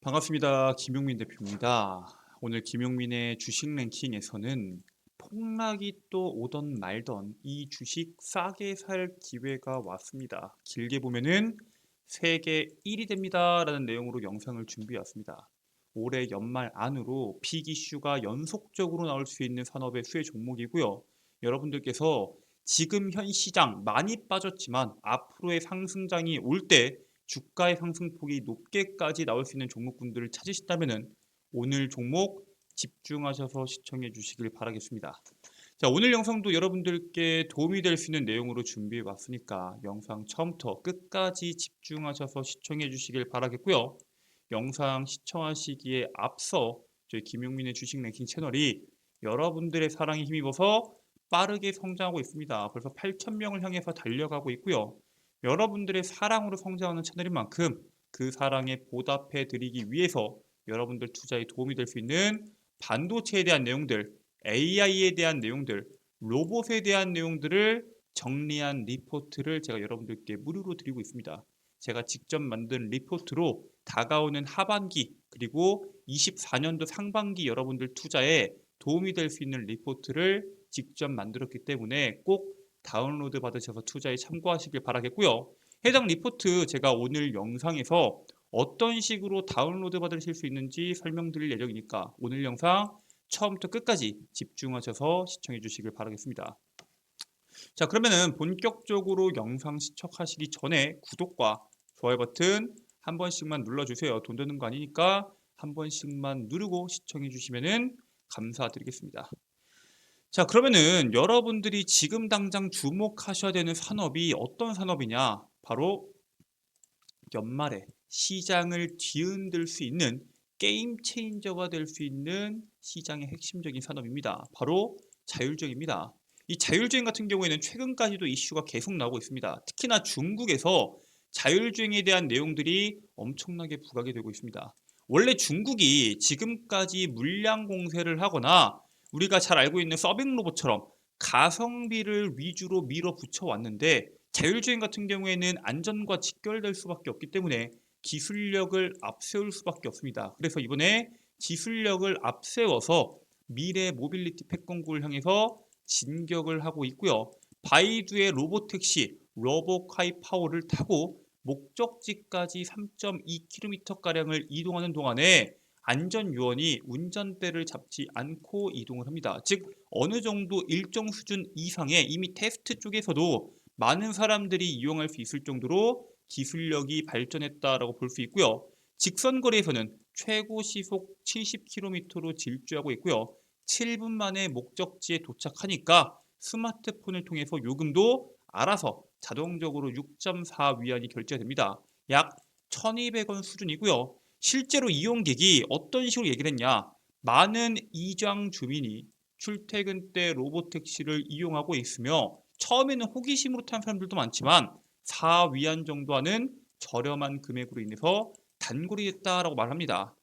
반갑습니다. 김용민 대표입니다. 오늘 김용민의 주식 랭킹에서는 폭락이 또 오던 말던 이 주식 싸게 살 기회가 왔습니다. 길게 보면은 세계 1위 됩니다라는 내용으로 영상을 준비해 왔습니다. 올해 연말 안으로 픽 이슈가 연속적으로 나올 수 있는 산업의 수혜 종목이고요. 여러분들께서 지금 현 시장 많이 빠졌지만 앞으로의 상승장이 올 때 주가의 상승폭이 높게까지 나올 수 있는 종목군들을 찾으신다면 오늘 종목 집중하셔서 시청해 주시길 바라겠습니다. 자, 오늘 영상도 여러분들께 도움이 될 수 있는 내용으로 준비해 왔으니까 영상 처음부터 끝까지 집중하셔서 시청해 주시길 바라겠고요. 영상 시청하시기에 앞서 저희 김용민의 주식 랭킹 채널이 여러분들의 사랑에 힘입어서 빠르게 성장하고 있습니다. 벌써 8,000명을 향해서 달려가고 있고요. 여러분들의 사랑으로 성장하는 채널인 만큼 그 사랑에 보답해 드리기 위해서 여러분들 투자에 도움이 될 수 있는 반도체에 대한 내용들, AI에 대한 내용들, 로봇에 대한 내용들을 정리한 리포트를 제가 여러분들께 무료로 드리고 있습니다. 제가 직접 만든 리포트로 다가오는 하반기 그리고 24년도 상반기 여러분들 투자에 도움이 될 수 있는 리포트를 직접 만들었기 때문에 꼭 다운로드 받으셔서 투자에 참고하시길 바라겠고요. 해당 리포트 제가 오늘 영상에서 어떤 식으로 다운로드 받으실 수 있는지 설명드릴 예정이니까 오늘 영상 처음부터 끝까지 집중하셔서 시청해 주시길 바라겠습니다. 자, 그러면은 본격적으로 영상 시청하시기 전에 구독과 좋아요 버튼 한 번씩만 눌러주세요. 돈 드는 거 아니니까 한 번씩만 누르고 시청해 주시면은 감사드리겠습니다. 자, 그러면은 여러분들이 지금 당장 주목하셔야 되는 산업이 어떤 산업이냐? 바로 연말에 시장을 뒤흔들 수 있는 게임 체인저가 될 수 있는 시장의 핵심적인 산업입니다. 바로 자율주행입니다. 이 자율주행 같은 경우에는 최근까지도 이슈가 계속 나오고 있습니다. 특히나 중국에서 자율주행에 대한 내용들이 엄청나게 부각이 되고 있습니다. 원래 중국이 지금까지 물량 공세를 하거나 우리가 잘 알고 있는 서빙 로봇처럼 가성비를 위주로 밀어붙여 왔는데 자율주행 같은 경우에는 안전과 직결될 수밖에 없기 때문에 기술력을 앞세울 수밖에 없습니다. 그래서 이번에 기술력을 앞세워서 미래 모빌리티 패권국을 향해서 진격을 하고 있고요. 바이두의 로보택시 로보카이 파워를 타고 목적지까지 3.2km가량을 이동하는 동안에 안전요원이 운전대를 잡지 않고 이동을 합니다. 즉 어느 정도 일정 수준 이상의 이미 테스트 쪽에서도 많은 사람들이 이용할 수 있을 정도로 기술력이 발전했다라고 볼 수 있고요. 직선 거리에서는 최고 시속 70km로 질주하고 있고요. 7분 만에 목적지에 도착하니까 스마트폰을 통해서 요금도 알아서 자동적으로 6.4 위안이 결제가 됩니다. 약 1,200원 수준이고요. 실제로 이용객이 어떤 식으로 얘기를 했냐? 많은 이장 주민이 출퇴근 때 로보택시를 이용하고 있으며 처음에는 호기심으로 탄 사람들도 많지만 4위안 정도 하는 저렴한 금액으로 인해서 단골이 됐다라고 말합니다.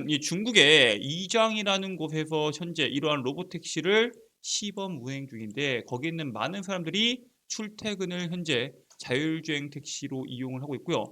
이 중국의 이장이라는 곳에서 현재 이러한 로보택시를 시범 운행 중인데 거기 있는 많은 사람들이 출퇴근을 현재 자율주행 택시로 이용을 하고 있고요.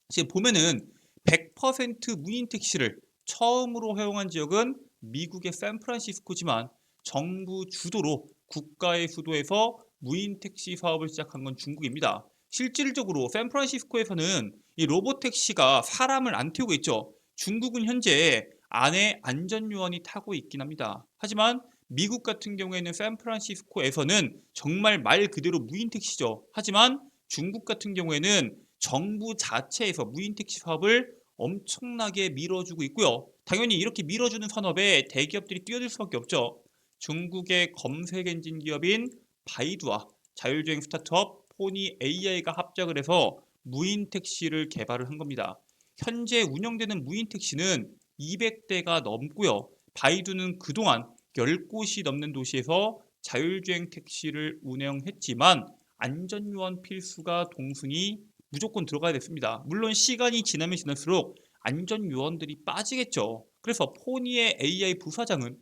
지금 보면은 100% 무인 택시를 처음으로 허용한 지역은 미국의 샌프란시스코지만 정부 주도로 국가의 수도에서 무인 택시 사업을 시작한 건 중국입니다. 실질적으로 샌프란시스코에서는 이 로봇택시가 사람을 안 태우고 있죠. 중국은 현재 안에 안전요원이 타고 있긴 합니다. 하지만 미국 같은 경우에는 샌프란시스코에서는 정말 말 그대로 무인 택시죠. 하지만 중국 같은 경우에는 정부 자체에서 무인 택시 사업을 엄청나게 밀어주고 있고요. 당연히 이렇게 밀어주는 산업에 대기업들이 뛰어들 수밖에 없죠. 중국의 검색 엔진 기업인 바이두와 자율주행 스타트업 포니 AI가 합작을 해서 무인 택시를 개발을 한 겁니다. 현재 운영되는 무인 택시는 200대가 넘고요. 바이두는 그동안 10곳이 넘는 도시에서 자율주행 택시를 운영했지만 안전요원 필수가 동승이 무조건 들어가야 됐습니다. 물론 시간이 지나면 지날수록 안전요원들이 빠지겠죠. 그래서 포니의 AI 부사장은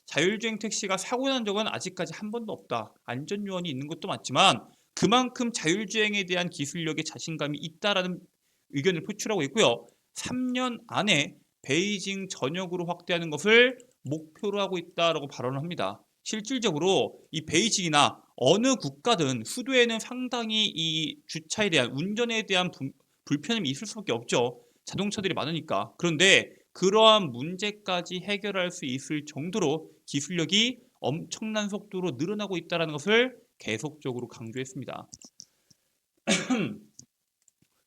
자율주행 택시가 사고 난 적은 아직까지 한 번도 없다. 안전요원이 있는 것도 맞지만 그만큼 자율주행에 대한 기술력에 자신감이 있다라는 의견을 표출하고 있고요. 3년 안에 베이징 전역으로 확대하는 것을 목표로 하고 있다라고 발언을 합니다. 실질적으로 이 베이징이나 어느 국가든 수도에는 상당히 이 주차에 대한 운전에 대한 불편함이 있을 수밖에 없죠. 자동차들이 많으니까. 그런데 그러한 문제까지 해결할 수 있을 정도로 기술력이 엄청난 속도로 늘어나고 있다는 것을 계속적으로 강조했습니다.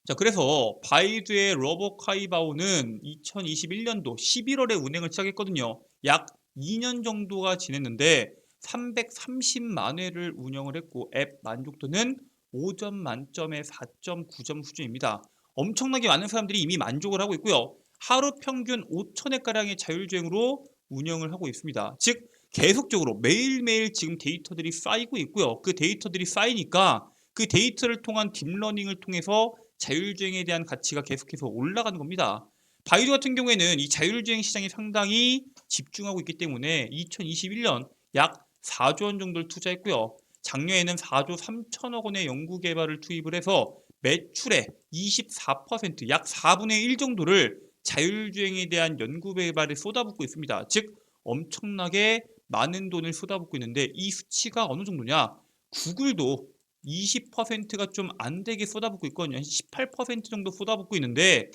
자, 그래서 바이두의 러버카이바오는 2021년도 11월에 운행을 시작했거든요. 약 2년 정도가 지냈는데 330만 회를 운영을 했고 앱 만족도는 5점 만점에 4.9점 수준입니다. 엄청나게 많은 사람들이 이미 만족을 하고 있고요. 하루 평균 5,000회가량의 자율주행으로 운영을 하고 있습니다. 즉 계속적으로 매일매일 지금 데이터들이 쌓이고 있고요. 그 데이터들이 쌓이니까 그 데이터를 통한 딥러닝을 통해서 자율주행에 대한 가치가 계속해서 올라가는 겁니다. 바이두 같은 경우에는 이 자율주행 시장에 상당히 집중하고 있기 때문에 2021년 약 4조 원 정도를 투자했고요. 작년에는 4조 3천억 원의 연구개발을 투입을 해서 매출의 24%, 약 4분의 1 정도를 자율주행에 대한 연구개발에 쏟아붓고 있습니다. 즉 엄청나게 많은 돈을 쏟아붓고 있는데 이 수치가 어느 정도냐? 구글도 20%가 좀 안 되게 쏟아붓고 있거든요. 18% 정도 쏟아붓고 있는데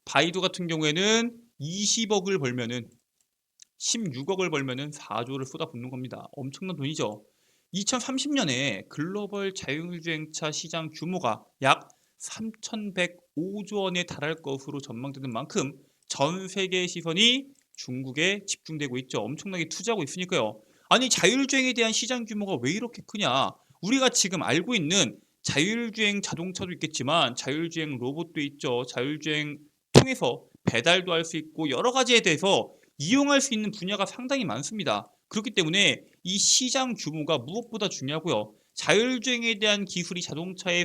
바이두 같은 경우에는 20억을 벌면은 16억을 벌면은 4조를 쏟아붓는 겁니다. 엄청난 돈이죠. 2030년에 글로벌 자율주행차 시장 규모가 약 3,105조 원에 달할 것으로 전망되는 만큼 전 세계의 시선이 중국에 집중되고 있죠. 엄청나게 투자하고 있으니까요. 아니 자율주행에 대한 시장 규모가 왜 이렇게 크냐? 우리가 지금 알고 있는 자율주행 자동차도 있겠지만 자율주행 로봇도 있죠. 자율주행 통해서 배달도 할 수 있고 여러 가지에 대해서 이용할 수 있는 분야가 상당히 많습니다. 그렇기 때문에 이 시장 규모가 무엇보다 중요하고요. 자율주행에 대한 기술이 자동차에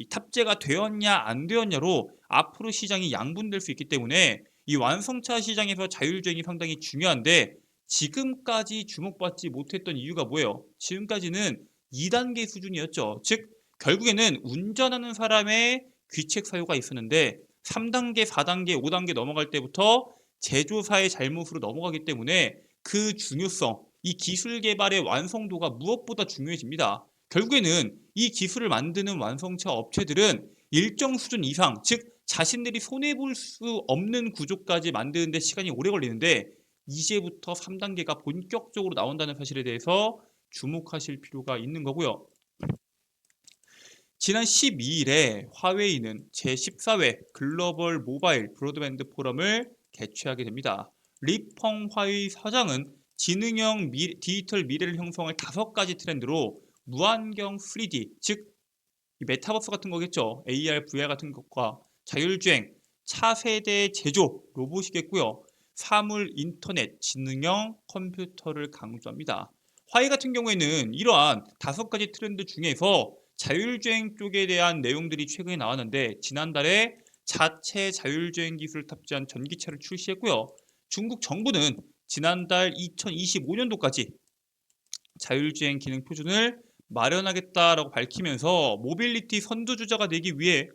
탑재가 되었냐 안 되었냐로 앞으로 시장이 양분될 수 있기 때문에 이 완성차 시장에서 자율주행이 상당히 중요한데 지금까지 주목받지 못했던 이유가 뭐예요? 지금까지는 2단계 수준이었죠. 즉 결국에는 운전하는 사람의 귀책 사유가 있었는데 3단계, 4단계, 5단계 넘어갈 때부터 제조사의 잘못으로 넘어가기 때문에 그 중요성, 이 기술 개발의 완성도가 무엇보다 중요해집니다. 결국에는 이 기술을 만드는 완성차 업체들은 일정 수준 이상, 즉 자신들이 손해볼 수 없는 구조까지 만드는데 시간이 오래 걸리는데 이제부터 3단계가 본격적으로 나온다는 사실에 대해서 주목하실 필요가 있는 거고요. 지난 12일에 화웨이는 제14회 글로벌 모바일 브로드밴드 포럼을 개최하게 됩니다. 리펑 화웨이 사장은 지능형 디지털 미래를 형성할 5가지 트렌드로 무안경 3D, 즉 메타버스 같은 거겠죠. AR, VR 같은 것과 자율주행, 차세대 제조, 로봇이겠고요. 사물 인터넷, 지능형 컴퓨터를 강조합니다. 화웨이 같은 경우에는 이러한 5가지 트렌드 중에서 자율주행 쪽에 대한 내용들이 최근에 나왔는데 지난달에 자체 자율주행 기술을 탑재한 전기차를 출시했고요. 중국 정부는 지난달 2025년도까지 자율주행 기능 표준을 마련하겠다라고 밝히면서 모빌리티 선두주자가 되기 위해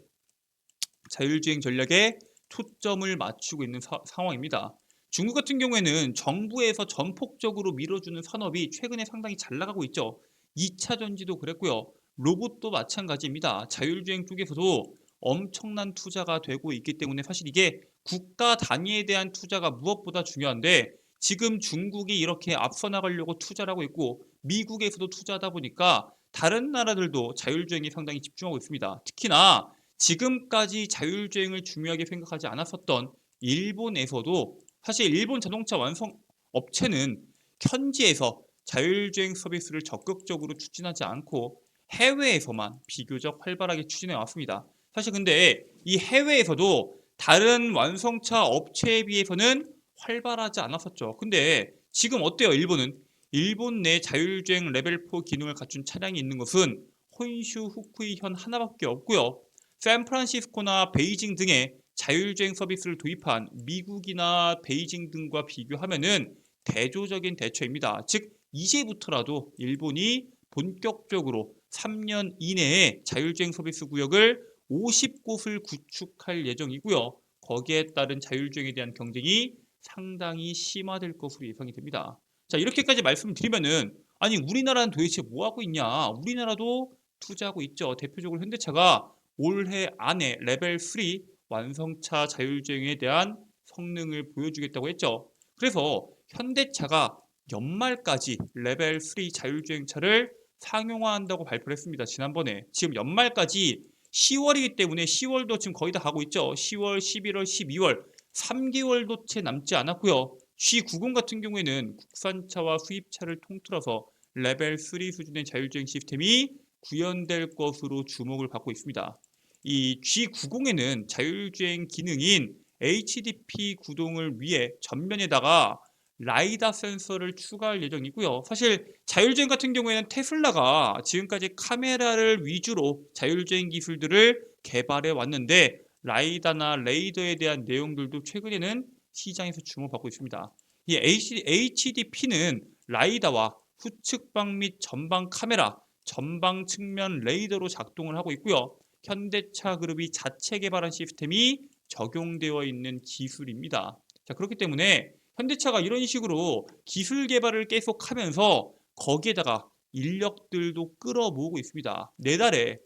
자율주행 전략에 초점을 맞추고 있는 상황입니다. 중국 같은 경우에는 정부에서 전폭적으로 밀어주는 산업이 최근에 상당히 잘 나가고 있죠. 2차 전지도 그랬고요. 로봇도 마찬가지입니다. 자율주행 쪽에서도 엄청난 투자가 되고 있기 때문에 사실 이게 국가 단위에 대한 투자가 무엇보다 중요한데 지금 중국이 이렇게 앞서 나가려고 투자를 하고 있고 미국에서도 투자하다 보니까 다른 나라들도 자율주행에 상당히 집중하고 있습니다. 특히나 지금까지 자율주행을 중요하게 생각하지 않았었던 일본에서도 사실 일본 자동차 완성 업체는 현지에서 자율주행 서비스를 적극적으로 추진하지 않고 해외에서만 비교적 활발하게 추진해 왔습니다. 사실 근데 이 해외에서도 다른 완성차 업체에 비해서는 활발하지 않았었죠. 근데 지금 어때요? 일본 내 자율주행 레벨 4 기능을 갖춘 차량이 있는 것은 혼슈 후쿠이현 하나밖에 없고요. 샌프란시스코나 베이징 등의 자율주행 서비스를 도입한 미국이나 베이징 등과 비교하면은 대조적인 대처입니다. 즉 이제부터라도 일본이 본격적으로 3년 이내에 자율주행 서비스 구역을 50곳을 구축할 예정이고요. 거기에 따른 자율주행에 대한 경쟁이 상당히 심화될 것으로 예상이 됩니다. 자, 이렇게까지 말씀드리면은 아니 우리나라는 도대체 뭐 하고 있냐? 우리나라도 투자하고 있죠. 대표적으로 현대차가 올해 안에 레벨 3 완성차 자율주행에 대한 성능을 보여주겠다고 했죠. 그래서 현대차가 연말까지 레벨 3 자율주행차를 상용화한다고 발표를 했습니다. 지난번에. 지금 연말까지 10월이기 때문에 10월도 지금 거의 다 가고 있죠. 10월, 11월, 12월 3개월도 채 남지 않았고요. G90 같은 경우에는 국산차와 수입차를 통틀어서 레벨 3 수준의 자율주행 시스템이 구현될 것으로 주목을 받고 있습니다. 이 G90에는 자율주행 기능인 HDP 구동을 위해 전면에다가 라이다 센서를 추가할 예정이고요. 사실 자율주행 같은 경우에는 테슬라가 지금까지 카메라를 위주로 자율주행 기술들을 개발해 왔는데 라이다나 레이더에 대한 내용들도 최근에는 시장에서 주목받고 있습니다. 이 HDP는 라이다와 후측방 및 전방 카메라, 전방 측면 레이더로 작동을 하고 있고요. 현대차 그룹이 자체 개발한 시스템이 적용되어 있는 기술입니다. 자, 그렇기 때문에 현대차가 이런 식으로 기술 개발을 계속하면서 거기에다가 인력들도 끌어모으고 있습니다. 내달에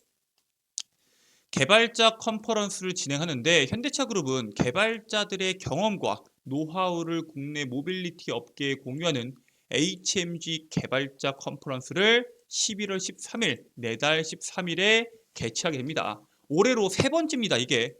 개발자 컨퍼런스를 진행하는데 현대차 그룹은 개발자들의 경험과 노하우를 국내 모빌리티 업계에 공유하는 HMG 개발자 컨퍼런스를 11월 13일, 내달 13일에 개최하게 됩니다. 올해로 세 번째입니다, 이게.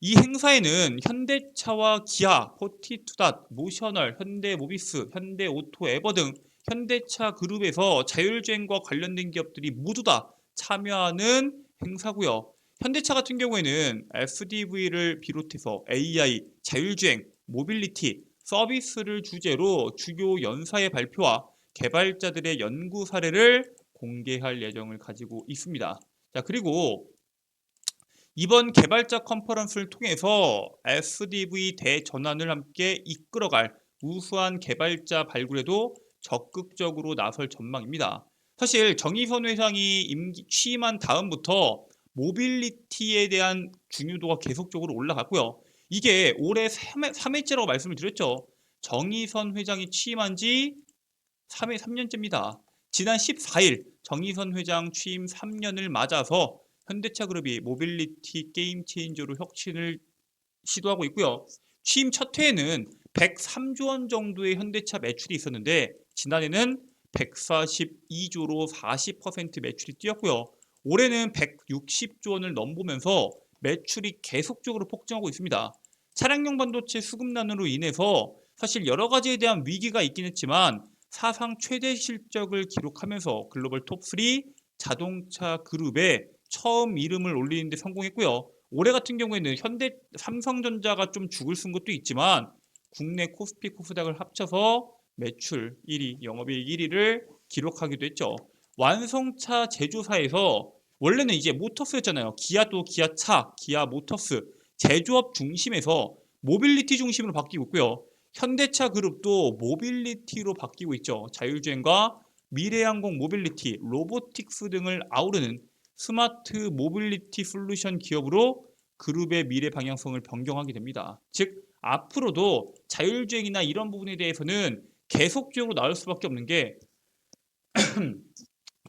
이 행사에는 현대차와 기아, 포티투닷, 모셔널, 현대모비스, 현대오토에버 등 현대차 그룹에서 자율주행과 관련된 기업들이 모두 다 참여하는 행사고요. 현대차 같은 경우에는 SDV를 비롯해서 AI, 자율주행, 모빌리티, 서비스를 주제로 주요 연사의 발표와 개발자들의 연구 사례를 공개할 예정을 가지고 있습니다. 자, 그리고 이번 개발자 컨퍼런스를 통해서 SDV 대전환을 함께 이끌어갈 우수한 개발자 발굴에도 적극적으로 나설 전망입니다. 사실 정의선 회장이 취임한 다음부터 모빌리티에 대한 중요도가 계속적으로 올라갔고요. 이게 올해 3회째라고 말씀을 드렸죠. 정의선 회장이 취임한 지 3년째입니다. 지난 14일 정의선 회장 취임 3년을 맞아서 현대차 그룹이 모빌리티 게임 체인저로 혁신을 시도하고 있고요. 취임 첫 해에는 103조 원 정도의 현대차 매출이 있었는데 지난해는 142조로 40% 매출이 뛰었고요. 올해는 160조 원을 넘보면서 매출이 계속적으로 폭증하고 있습니다. 차량용 반도체 수급난으로 인해서 사실 여러 가지에 대한 위기가 있긴 했지만 사상 최대 실적을 기록하면서 글로벌 톱3 자동차 그룹에 처음 이름을 올리는 데 성공했고요. 올해 같은 경우에는 삼성전자가 좀 죽을 쓴 것도 있지만 국내 코스피 코스닥을 합쳐서 매출 1위, 영업이익 1위를 기록하기도 했죠. 완성차 제조사에서 원래는 이제 모터스였잖아요. 기아도 기아차, 기아 모터스 제조업 중심에서 모빌리티 중심으로 바뀌고 있고요. 현대차 그룹도 모빌리티로 바뀌고 있죠. 자율주행과 미래항공 모빌리티, 로보틱스 등을 아우르는 스마트 모빌리티 솔루션 기업으로 그룹의 미래 방향성을 변경하게 됩니다. 즉 앞으로도 자율주행이나 이런 부분에 대해서는 계속적으로 나올 수밖에 없는 게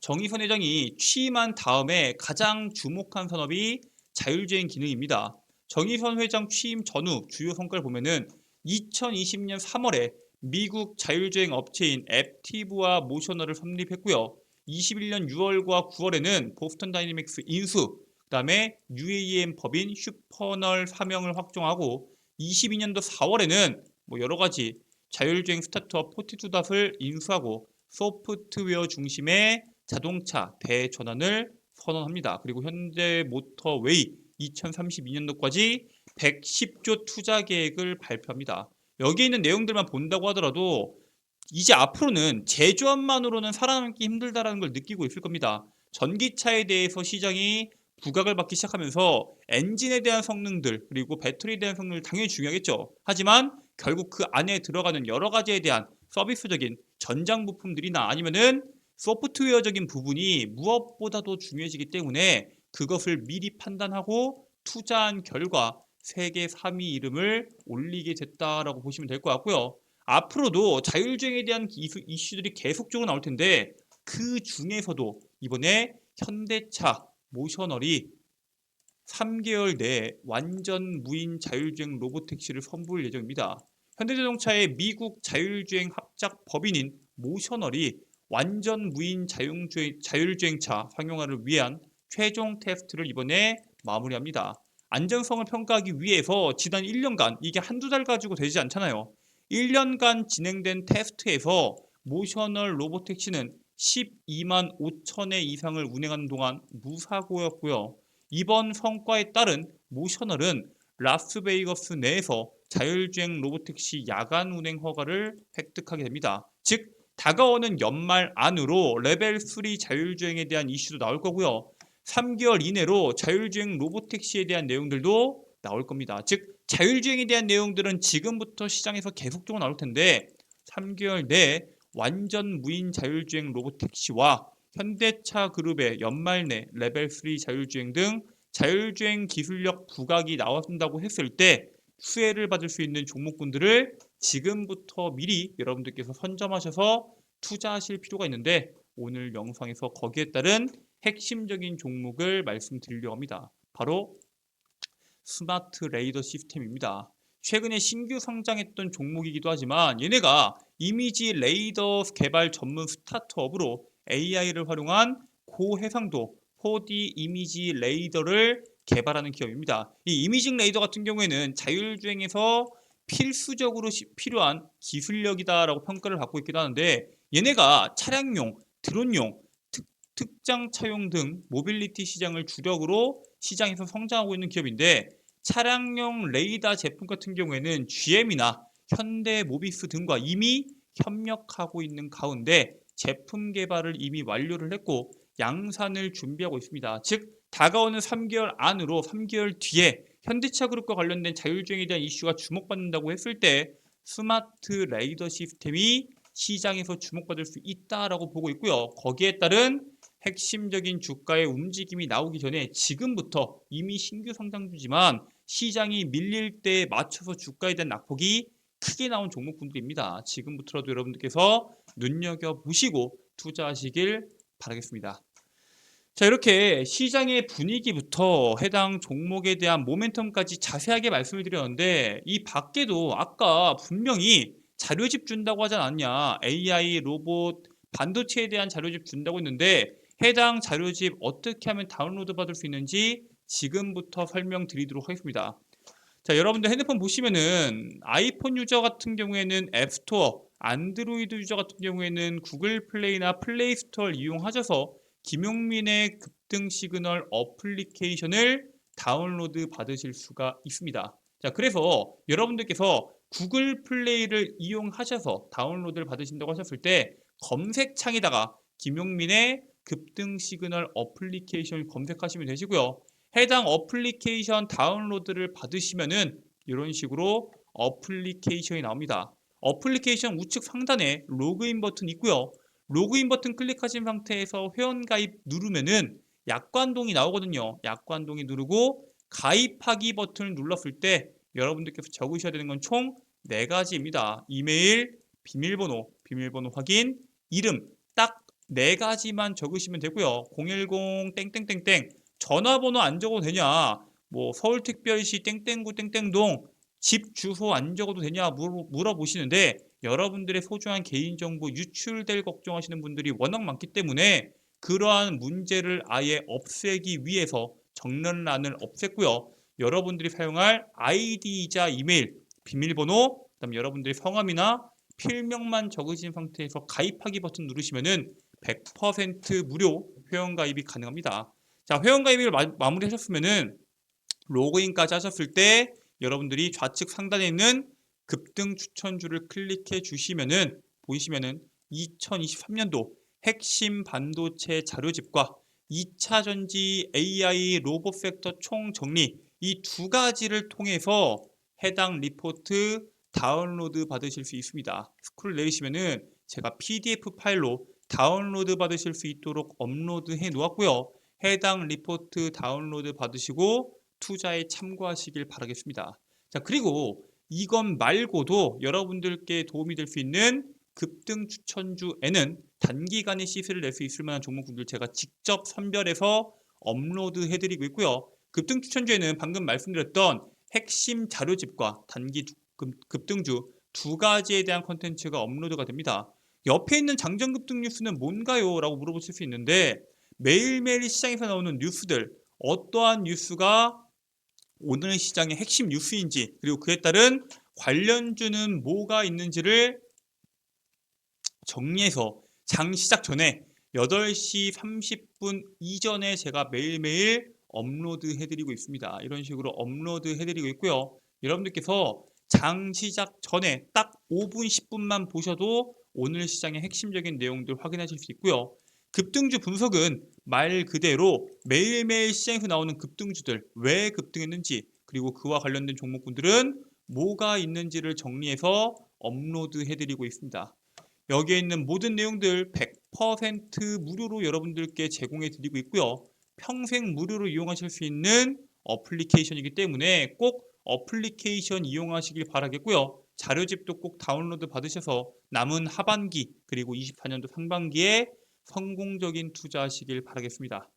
정의선 회장이 취임한 다음에 가장 주목한 산업이 자율주행 기능입니다. 정의선 회장 취임 전후 주요 성과를 보면은 2020년 3월에 미국 자율주행 업체인 앱티브와 모셔널을 설립했고요. 21년 6월과 9월에는 보스턴 다이내믹스 인수, 그다음에 UAM 법인 슈퍼널 사명을 확정하고 22년도 4월에는 뭐 여러 가지 자율주행 스타트업 포티투닷을 인수하고 소프트웨어 중심의 자동차 대전환을 선언합니다. 그리고 현대모터웨이 2032년도까지 110조 투자 계획을 발표합니다. 여기에 있는 내용들만 본다고 하더라도 이제 앞으로는 제조업만으로는 살아남기 힘들다는 걸 느끼고 있을 겁니다. 전기차에 대해서 시장이 부각을 받기 시작하면서 엔진에 대한 성능들 그리고 배터리에 대한 성능을 당연히 중요하겠죠. 하지만 결국 그 안에 들어가는 여러 가지에 대한 서비스적인 전장 부품들이나 아니면은 소프트웨어적인 부분이 무엇보다도 중요해지기 때문에 그것을 미리 판단하고 투자한 결과 세계 3위 이름을 올리게 됐다라고 보시면 될 것 같고요. 앞으로도 자율주행에 대한 이슈들이 계속적으로 나올 텐데 그 중에서도 이번에 현대차 모셔널이 3개월 내에 완전 무인 자율주행 로보택시를 선보일 예정입니다. 현대자동차의 미국 자율주행 합작 법인인 모셔널이 완전 무인 자율주행차 상용화를 위한 최종 테스트를 이번에 마무리합니다. 안전성을 평가하기 위해서 지난 1년간, 이게 한두 달 가지고 되지 않잖아요. 1년간 진행된 테스트에서 모셔널 로보택시는 12만 5천회 이상을 운행하는 동안 무사고였고요. 이번 성과에 따른 모셔널은 라스베이거스 내에서 자율주행 로보택시 야간 운행 허가를 획득하게 됩니다. 즉 다가오는 연말 안으로 레벨 3 자율주행에 대한 이슈도 나올 거고요. 3개월 이내로 자율주행 로보택시에 대한 내용들도 나올 겁니다. 즉 자율주행에 대한 내용들은 지금부터 시장에서 계속적으로 나올 텐데 3개월 내에 완전 무인 자율주행 로보택시와 현대차 그룹의 연말 내 레벨 3 자율주행 등 자율주행 기술력 부각이 나온다고 했을 때 수혜를 받을 수 있는 종목군들을 지금부터 미리 여러분들께서 선점하셔서 투자하실 필요가 있는데 오늘 영상에서 거기에 따른 핵심적인 종목을 말씀드리려고 합니다. 바로 스마트 레이더 시스템입니다. 최근에 신규 성장했던 종목이기도 하지만 얘네가 이미지 레이더 개발 전문 스타트업으로 AI를 활용한 고해상도 4D 이미지 레이더를 개발하는 기업입니다. 이 이미징 레이더 같은 경우에는 자율주행에서 필수적으로 필요한 기술력이다라고 평가를 받고 있기도 하는데 얘네가 차량용, 드론용, 특장 차용 등 모빌리티 시장을 주력으로 시장에서 성장하고 있는 기업인데 차량용 레이더 제품 같은 경우에는 GM이나 현대모비스 등과 이미 협력하고 있는 가운데 제품 개발을 이미 완료를 했고 양산을 준비하고 있습니다. 즉 다가오는 3개월 안으로 3개월 뒤에 현대차 그룹과 관련된 자율주행에 대한 이슈가 주목받는다고 했을 때 스마트 레이더 시스템이 시장에서 주목받을 수 있다라고 보고 있고요. 거기에 따른 핵심적인 주가의 움직임이 나오기 전에 지금부터 이미 신규 성장주지만 시장이 밀릴 때에 맞춰서 주가에 대한 낙폭이 크게 나온 종목군들입니다. 지금부터라도 여러분들께서 눈여겨보시고 투자하시길 바라겠습니다. 자, 이렇게 시장의 분위기부터 해당 종목에 대한 모멘텀까지 자세하게 말씀을 드렸는데 이 밖에도 아까 분명히 자료집 준다고 하지 않았냐. AI, 로봇, 반도체에 대한 자료집 준다고 했는데 해당 자료집 어떻게 하면 다운로드 받을 수 있는지 지금부터 설명드리도록 하겠습니다. 자, 여러분들 핸드폰 보시면은 아이폰 유저 같은 경우에는 앱스토어, 안드로이드 유저 같은 경우에는 구글 플레이나 플레이 스토어를 이용하셔서 김용민의 급등 시그널 어플리케이션을 다운로드 받으실 수가 있습니다. 자, 그래서 여러분들께서 구글 플레이를 이용하셔서 다운로드를 받으신다고 하셨을 때 검색창에다가 김용민의 급등 시그널 어플리케이션을 검색하시면 되시고요. 해당 어플리케이션 다운로드를 받으시면은 이런 식으로 어플리케이션이 나옵니다. 어플리케이션 우측 상단에 로그인 버튼 있고요. 로그인 버튼 클릭하신 상태에서 회원가입 누르면은 약관동이 나오거든요. 약관동이 누르고 가입하기 버튼을 눌렀을 때 여러분들께서 적으셔야 되는 건 총 4가지입니다. 이메일, 비밀번호 확인, 이름 딱 4가지만 적으시면 되고요. 010 땡땡땡땡 전화번호 안 적어도 되냐? 뭐 서울특별시 땡땡구 땡땡동 집 주소 안 적어도 되냐 물어보시는데 여러분들의 소중한 개인정보 유출될 걱정하시는 분들이 워낙 많기 때문에 그러한 문제를 아예 없애기 위해서 적는란을 없앴고요. 여러분들이 사용할 아이디이자 이메일, 비밀번호, 그다음 여러분들의 성함이나 필명만 적으신 상태에서 가입하기 버튼 누르시면은 100% 무료 회원가입이 가능합니다. 자, 회원가입을 마무리하셨으면은 로그인까지 하셨을 때 여러분들이 좌측 상단에 있는 급등 추천주를 클릭해 주시면은 보이시면은 2023년도 핵심 반도체 자료집과 2차 전지 AI 로봇 섹터 총정리 이 2가지를 통해서 해당 리포트 다운로드 받으실 수 있습니다. 스크롤 내리시면은 제가 PDF 파일로 다운로드 받으실 수 있도록 업로드 해 놓았고요. 해당 리포트 다운로드 받으시고 투자에 참고하시길 바라겠습니다. 자, 그리고 이것 말고도 여러분들께 도움이 될 수 있는 급등 추천주에는 단기간에 시세를 낼 수 있을 만한 종목군들 제가 직접 선별해서 업로드 해드리고 있고요. 급등 추천주에는 방금 말씀드렸던 핵심 자료집과 단기 급등주 두 가지에 대한 컨텐츠가 업로드가 됩니다. 옆에 있는 장전 급등 뉴스는 뭔가요? 라고 물어보실 수 있는데 매일매일 시장에서 나오는 뉴스들, 어떠한 뉴스가 오늘 시장의 핵심 뉴스인지, 그리고 그에 따른 관련주는 뭐가 있는지를 정리해서 장 시작 전에 8시 30분 이전에 제가 매일매일 업로드 해드리고 있습니다. 이런 식으로 업로드 해드리고 있고요. 여러분들께서 장 시작 전에 딱 5분 10분만 보셔도 오늘 시장의 핵심적인 내용들 확인하실 수 있고요. 급등주 분석은 말 그대로 매일매일 시장에서 나오는 급등주들 왜 급등했는지, 그리고 그와 관련된 종목군들은 뭐가 있는지를 정리해서 업로드 해드리고 있습니다. 여기에 있는 모든 내용들 100% 무료로 여러분들께 제공해 드리고 있고요. 평생 무료로 이용하실 수 있는 어플리케이션이기 때문에 꼭 어플리케이션 이용하시길 바라겠고요. 자료집도 꼭 다운로드 받으셔서 남은 하반기 그리고 24년도 상반기에 성공적인 투자하시길 바라겠습니다.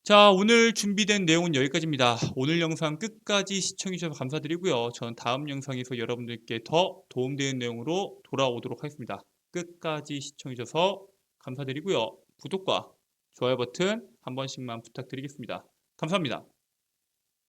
자, 오늘 준비된 내용은 여기까지입니다. 오늘 영상 끝까지 시청해주셔서 감사드리고요. 저는 다음 영상에서 여러분들께 더 도움되는 내용으로 돌아오도록 하겠습니다. 끝까지 시청해주셔서 감사드리고요. 구독과 좋아요 버튼 한 번씩만 부탁드리겠습니다. 감사합니다.